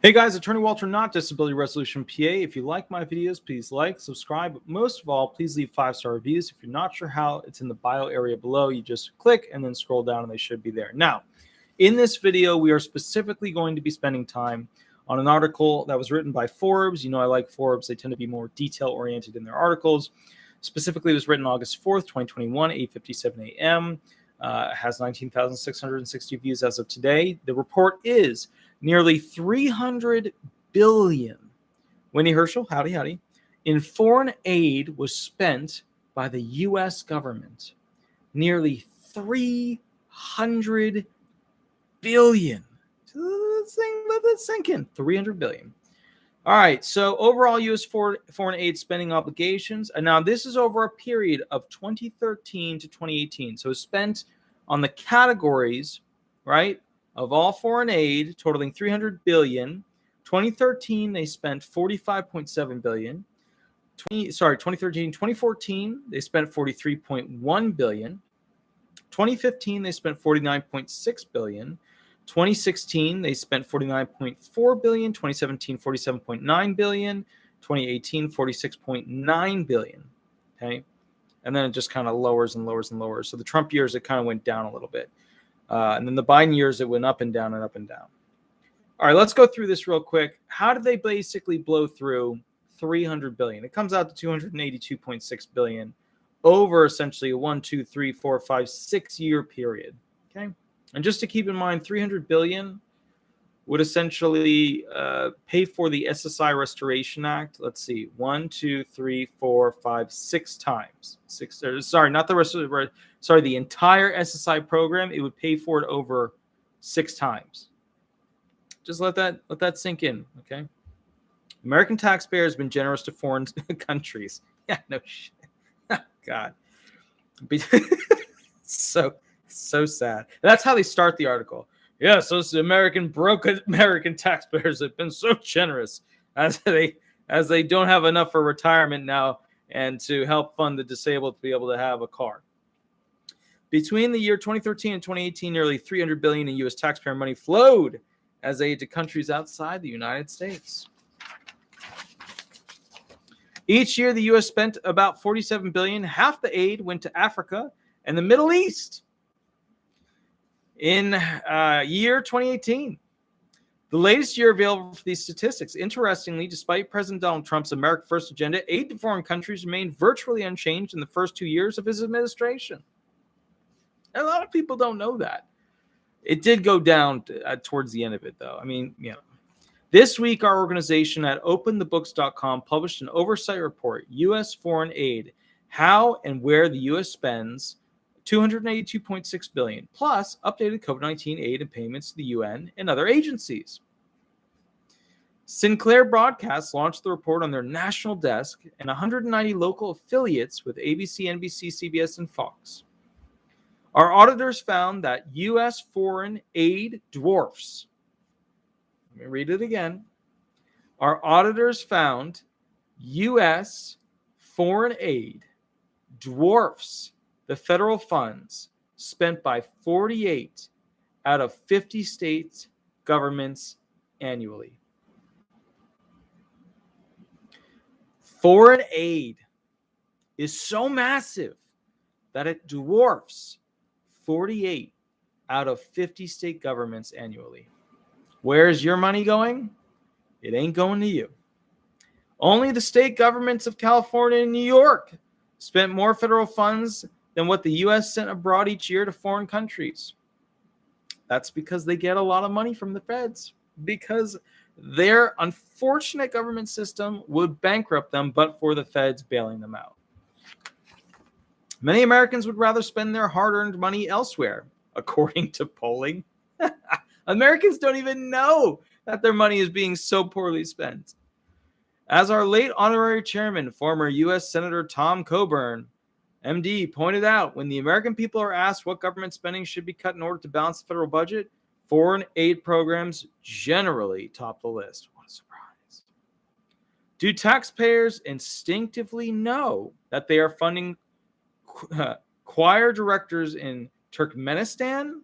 Hey guys, Attorney Walter, not Disability Resolution PA. If you like my videos, please like, subscribe, but most of all, please leave 5-star reviews. If you're not sure how, it's in the bio area below. You just click and then scroll down and they should be there. Now, in this video, we are specifically going to be spending time on an article that was written by Forbes. You know, I like Forbes. They tend to be more detail-oriented in their articles. Specifically, it was written August 4th, 2021, 8:57 a.m. Has 19,660 views as of today. The report is nearly 300 billion. Winnie Herschel, howdy, in foreign aid was spent by the U.S. government. Nearly 300 billion. Let that sink in. 300 billion. All right, so overall U.S. foreign aid spending obligations, and now this is over a period of 2013 to 2018. So it's spent on the categories, right, of all foreign aid totaling 300 billion. 2013 they spent 45.7 billion. 2014 they spent 43.1 billion. 2015 they spent 49.6 billion. 2016 they spent 49.4 billion. 2017 47.9 billion. 2018 46.9 billion. Okay, and then it just kind of lowers and lowers and lowers. So the Trump years it kind of went down a little bit. And then the Biden years, it went up and down and up and down. All right, let's go through this real quick. How did they basically blow through 300 billion? It comes out to 282.6 billion over essentially a 1, 2, 3, 4, 5, 6 year period. Okay, and just to keep in mind, 300 billion would essentially pay for the SSI Restoration Act. Let's see, 1, 2, 3, 4, 5, 6 times. The entire SSI program. It would pay for it over 6 times. Just let that sink in, okay? American taxpayer has been generous to foreign countries. Yeah, no shit. God, so sad. That's how they start the article. Yeah, so the American taxpayers have been so generous as they don't have enough for retirement now and to help fund the disabled to be able to have a car. Between the year 2013 and 2018, nearly 300 billion in U.S. taxpayer money flowed as aid to countries outside the United States. Each year, the U.S. spent about 47 billion. Half the aid went to Africa and the Middle East. In year 2018, the latest year available for these statistics. Interestingly, despite President Donald Trump's America First agenda, aid to foreign countries remained virtually unchanged in the first 2 years of his administration. And a lot of people don't know that. It did go down towards the end of it, though. I mean, you know. This week, our organization at openthebooks.com published an oversight report, U.S. Foreign Aid, how and where the U.S. spends $282.6 billion, plus updated COVID-19 aid and payments to the UN and other agencies. Sinclair Broadcast launched the report on their national desk and 190 local affiliates with ABC, NBC, CBS, and Fox. Our auditors found that U.S. foreign aid dwarfs. Let me read it again. Our auditors found U.S. foreign aid dwarfs the federal funds spent by 48 out of 50 states governments annually. Foreign aid is so massive that it dwarfs 48 out of 50 state governments annually. Where's your money going? It ain't going to you. Only the state governments of California and New York spent more federal funds than what the U.S. sent abroad each year to foreign countries. That's because they get a lot of money from the feds, because their unfortunate government system would bankrupt them but for the feds bailing them out. Many Americans would rather spend their hard-earned money elsewhere, according to polling. Americans don't even know that their money is being so poorly spent. As our late honorary chairman, former U.S. Senator Tom Coburn, MD, pointed out, when the American people are asked what government spending should be cut in order to balance the federal budget, foreign aid programs generally top the list. What a surprise. Do taxpayers instinctively know that they are funding choir directors in Turkmenistan,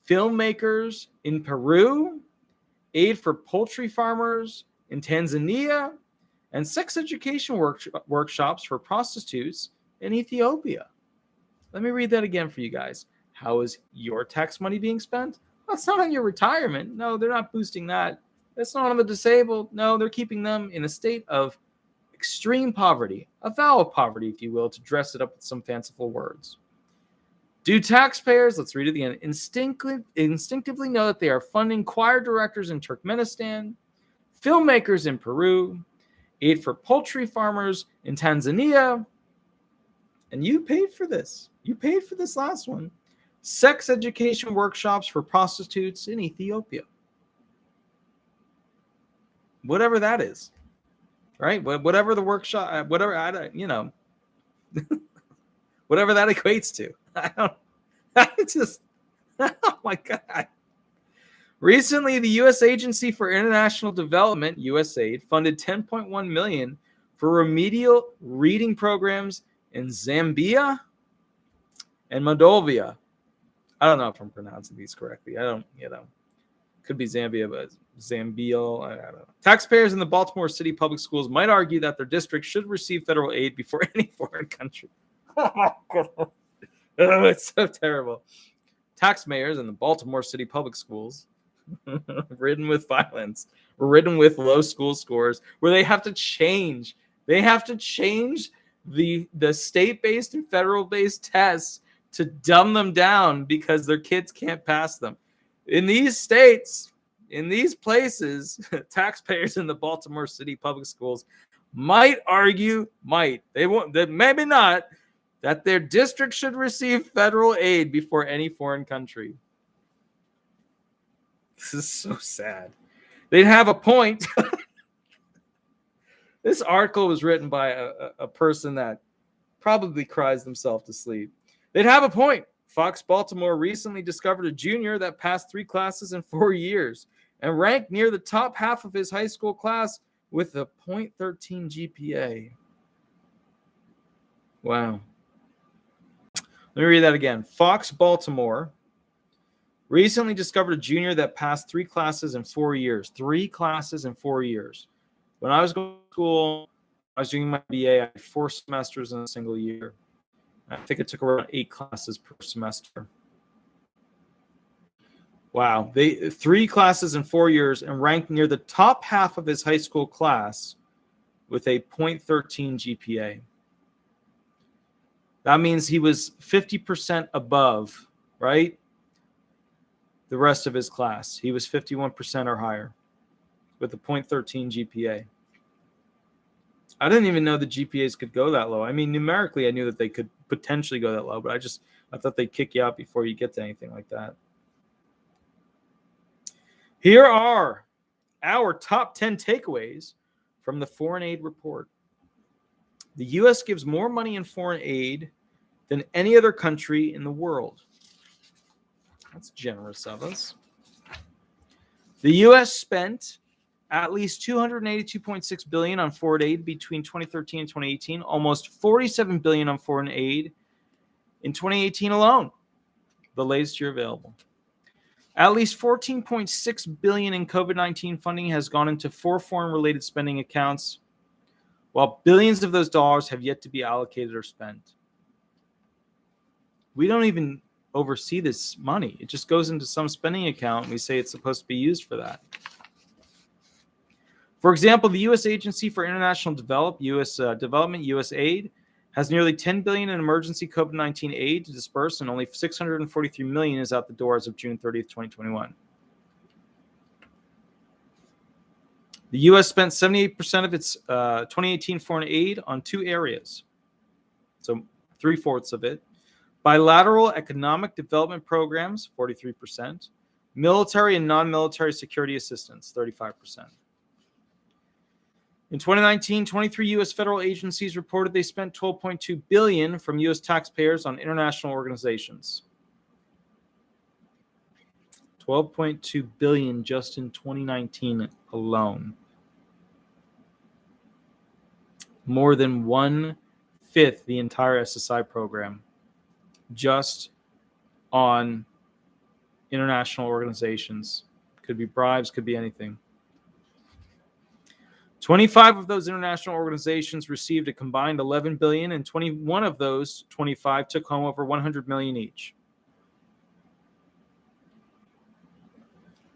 filmmakers in Peru, aid for poultry farmers in Tanzania, and sex education workshops for prostitutes in Ethiopia. Let me read that again for you guys. How is your tax money being spent? Well, it's not on your retirement. No, they're not boosting that. It's not on the disabled. No, they're keeping them in a state of extreme poverty, a vow of poverty, if you will, to dress it up with some fanciful words. Do taxpayers, let's read it again, instinctively know that they are funding choir directors in Turkmenistan, filmmakers in Peru, aid for poultry farmers in Tanzania, and you paid for this. You paid for this last one. Sex education workshops for prostitutes in Ethiopia. Whatever that is, right? Whatever the workshop, whatever, whatever that equates to. I just, oh my God. Recently, the U.S. Agency for International Development, USAID, funded $10.1 million for remedial reading programs in Zambia and Moldova. I don't know if I'm pronouncing these correctly. I don't, could be Zambia, but Zambia, I don't know. Taxpayers in the Baltimore City Public Schools might argue that their district should receive federal aid before any foreign country. Oh my God. Oh, it's so terrible. Taxpayers in the Baltimore City Public Schools, ridden with violence, ridden with low school scores, where they have to change. They have to change the state-based and federal-based tests to dumb them down because their kids can't pass them. In these states, in these places, taxpayers in the Baltimore City Public Schools might argue, they won't, maybe not, that their district should receive federal aid before any foreign country. This is so sad. They'd have a point. This article was written by a person that probably cries themselves to sleep. They'd have a point. Fox Baltimore recently discovered a junior that passed 3 classes in 4 years and ranked near the top half of his high school class with a .13 GPA. Wow. Let me read that again. Fox Baltimore recently discovered a junior that passed 3 classes in 4 years. 3 classes in 4 years. When I was going to school, I was doing my BA. I had 4 semesters in a single year. I think it took around 8 classes per semester. Wow. 3 classes in 4 years and ranked near the top half of his high school class with a .13 GPA. That means he was 50% above, right? The rest of his class. He was 51% or higher with a .13 GPA. I didn't even know the GPAs could go that low. I mean, numerically, I knew that they could potentially go that low, but I thought they'd kick you out before you get to anything like that. Here are our top 10 takeaways from the foreign aid report. The U.S. gives more money in foreign aid than any other country in the world. That's generous of us. The U.S. spent at least $282.6 billion on foreign aid between 2013 and 2018, almost $47 billion on foreign aid in 2018 alone, the latest year available. At least $14.6 billion in COVID-19 funding has gone into 4 foreign-related spending accounts, while billions of those dollars have yet to be allocated or spent. We don't even oversee this money. It just goes into some spending account, and we say it's supposed to be used for that. For example, the U.S. Agency for International Development, USAID, has nearly $10 billion in emergency COVID-19 aid to disperse, and only $643 million is out the door as of June 30th, 2021. The U.S. spent 78% of its 2018 foreign aid on 2 areas, so 3/4 of it. Bilateral economic development programs, 43%. Military and non-military security assistance, 35%. In 2019, 23 U.S. federal agencies reported they spent $12.2 billion from U.S. taxpayers on international organizations. $12.2 billion just in 2019 alone. More than 1/5 the entire SSI program just on international organizations Could be bribes, could be anything. 25 of those international organizations received a combined $11 billion, and 21 of those 25 took home over $100 million each.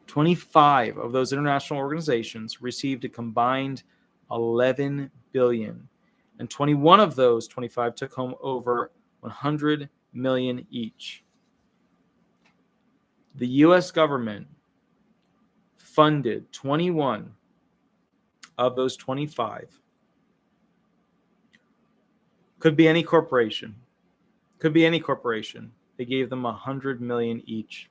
25 of those international organizations received a combined $11 billion, and 21 of those 25 took home over $100 million each. The U.S. government funded 21 of those 25. Could be any corporation. Could be any corporation. They gave them $100 million each.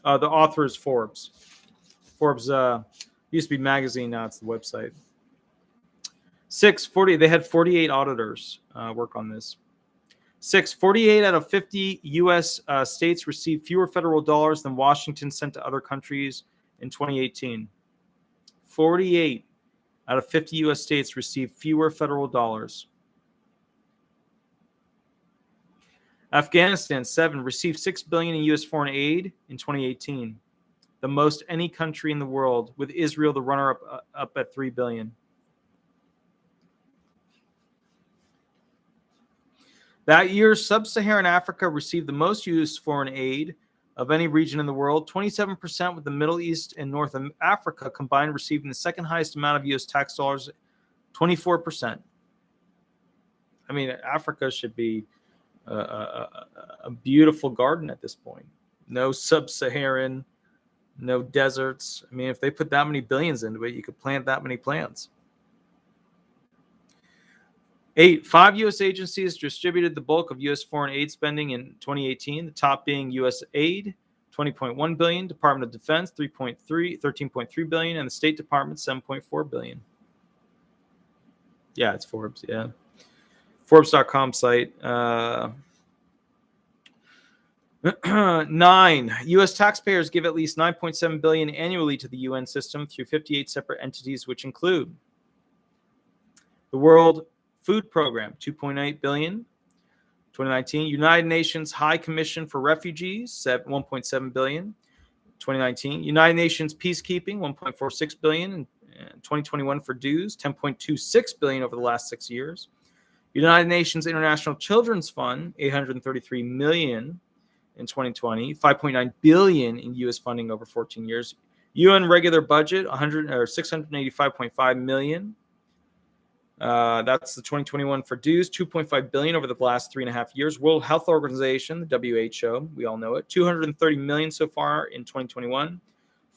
The author is Forbes. Forbes used to be magazine, now it's the website. 40. They had 48 auditors work on this. 48 out of 50 U.S. States received fewer federal dollars than Washington sent to other countries in 2018. 48 out of 50 U.S. states received fewer federal dollars. Afghanistan, 7, received $6 billion in U.S. foreign aid in 2018, the most any country in the world, with Israel the runner-up up at $3 billion. That year, Sub-Saharan Africa received the most U.S. foreign aid of any region in the world, 27%, with the Middle East and North Africa combined receiving the second highest amount of U.S. tax dollars, 24%. I mean, Africa should be a beautiful garden at this point. No sub-Saharan, no deserts. I mean, if they put that many billions into it, you could plant that many plants. 8, 5 U.S. agencies distributed the bulk of U.S. foreign aid spending in 2018, the top being U.S. Aid, $20.1 billion, Department of Defense, $13.3 billion, and the State Department, $7.4 billion. Yeah, it's Forbes, yeah. Forbes.com site. 9, U.S. taxpayers give at least $9.7 billion annually to the UN system through 58 separate entities, which include the World Food Program, $2.8 billion, 2019. United Nations High Commission for Refugees, $1.7 billion, 2019. United Nations Peacekeeping, $1.46 billion, in 2021 for dues, $10.26 billion over the last 6 years. United Nations International Children's Fund, $833 million in 2020, $5.9 billion in U.S. funding over 14 years. UN regular budget, $685.5 million. That's the 2021 for dues, $2.5 billion over the last 3.5 years. World Health Organization, the WHO, we all know it, $230 million so far in 2021,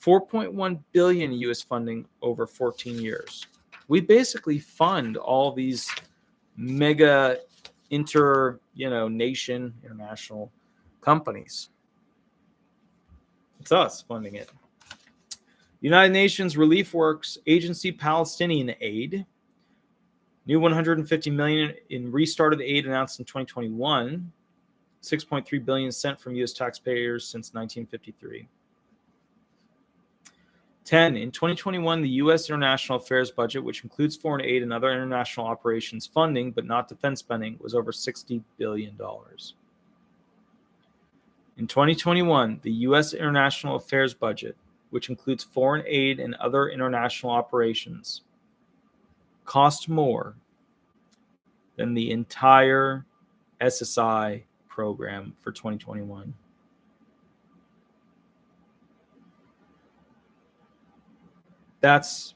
$4.1 billion U.S. funding over 14 years. We basically fund all these mega international companies. It's us funding it. United Nations Relief Works Agency Palestinian Aid. New $150 million in restarted aid announced in 2021. $6.3 billion sent from U.S. taxpayers since 1953. 10. In 2021, the U.S. international affairs budget, which includes foreign aid and other international operations funding, but not defense spending, was over $60 billion. In 2021, the U.S. international affairs budget, which includes foreign aid and other international operations, cost more than the entire SSI program for 2021. That's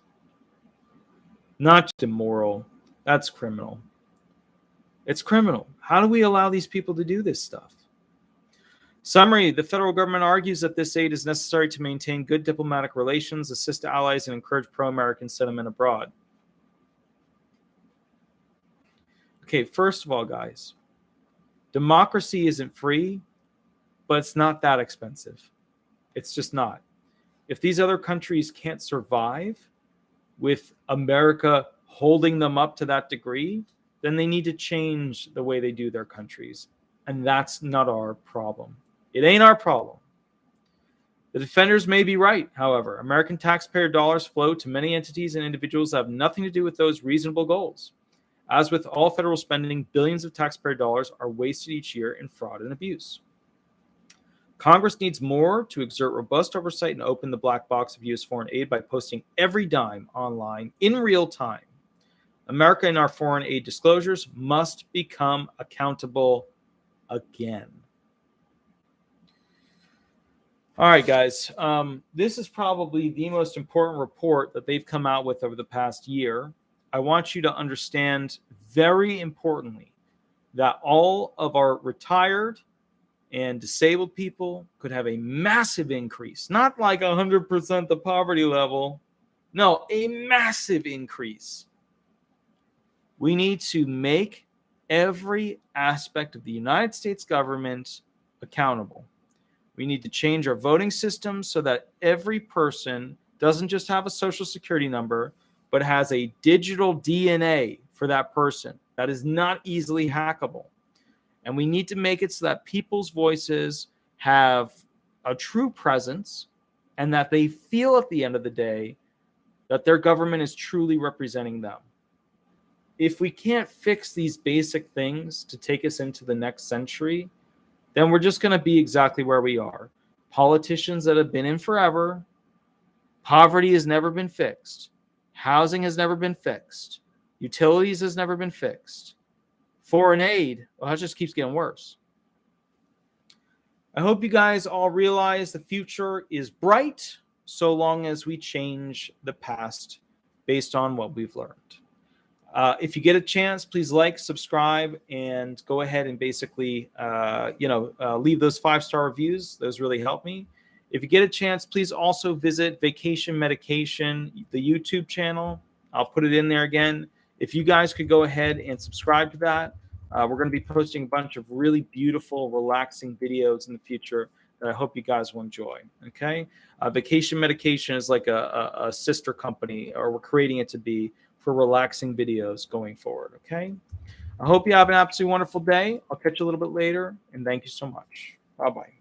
not just immoral, that's criminal. It's criminal. How do we allow these people to do this stuff? Summary, the federal government argues that this aid is necessary to maintain good diplomatic relations, assist allies, and encourage pro-American sentiment abroad. Okay, first of all, guys, democracy isn't free, but it's not that expensive. It's just not. If these other countries can't survive with America holding them up to that degree, then they need to change the way they do their countries. And that's not our problem. It ain't our problem. The defenders may be right, however. American taxpayer dollars flow to many entities and individuals that have nothing to do with those reasonable goals. As with all federal spending, billions of taxpayer dollars are wasted each year in fraud and abuse. Congress needs more to exert robust oversight and open the black box of U.S. foreign aid by posting every dime online in real time. America and our foreign aid disclosures must become accountable again. All right, guys. This is probably the most important report that they've come out with over the past year. I want you to understand very importantly that all of our retired and disabled people could have a massive increase, not like 100% the poverty level. No, a massive increase. We need to make every aspect of the United States government accountable. We need to change our voting system so that every person doesn't just have a social security number, but has a digital DNA for that person that is not easily hackable. And we need to make it so that people's voices have a true presence and that they feel at the end of the day that their government is truly representing them. If we can't fix these basic things to take us into the next century, then we're just going to be exactly where we are. Politicians that have been in forever. Poverty has never been fixed. Housing has never been fixed. Utilities has never been fixed. Foreign aid, well, that just keeps getting worse. I hope you guys all realize the future is bright so long as we change the past based on what we've learned. If you get a chance, please like, subscribe, and go ahead and basically, leave those 5-star reviews. Those really help me. If you get a chance, please also visit Vacation Medication, the YouTube channel. I'll put it in there again. If you guys could go ahead and subscribe to that, we're going to be posting a bunch of really beautiful, relaxing videos in the future that I hope you guys will enjoy. Okay, Vacation Medication is like a sister company, or we're creating it to be, for relaxing videos going forward. Okay, I hope you have an absolutely wonderful day. I'll catch you a little bit later, and thank you so much. Bye-bye.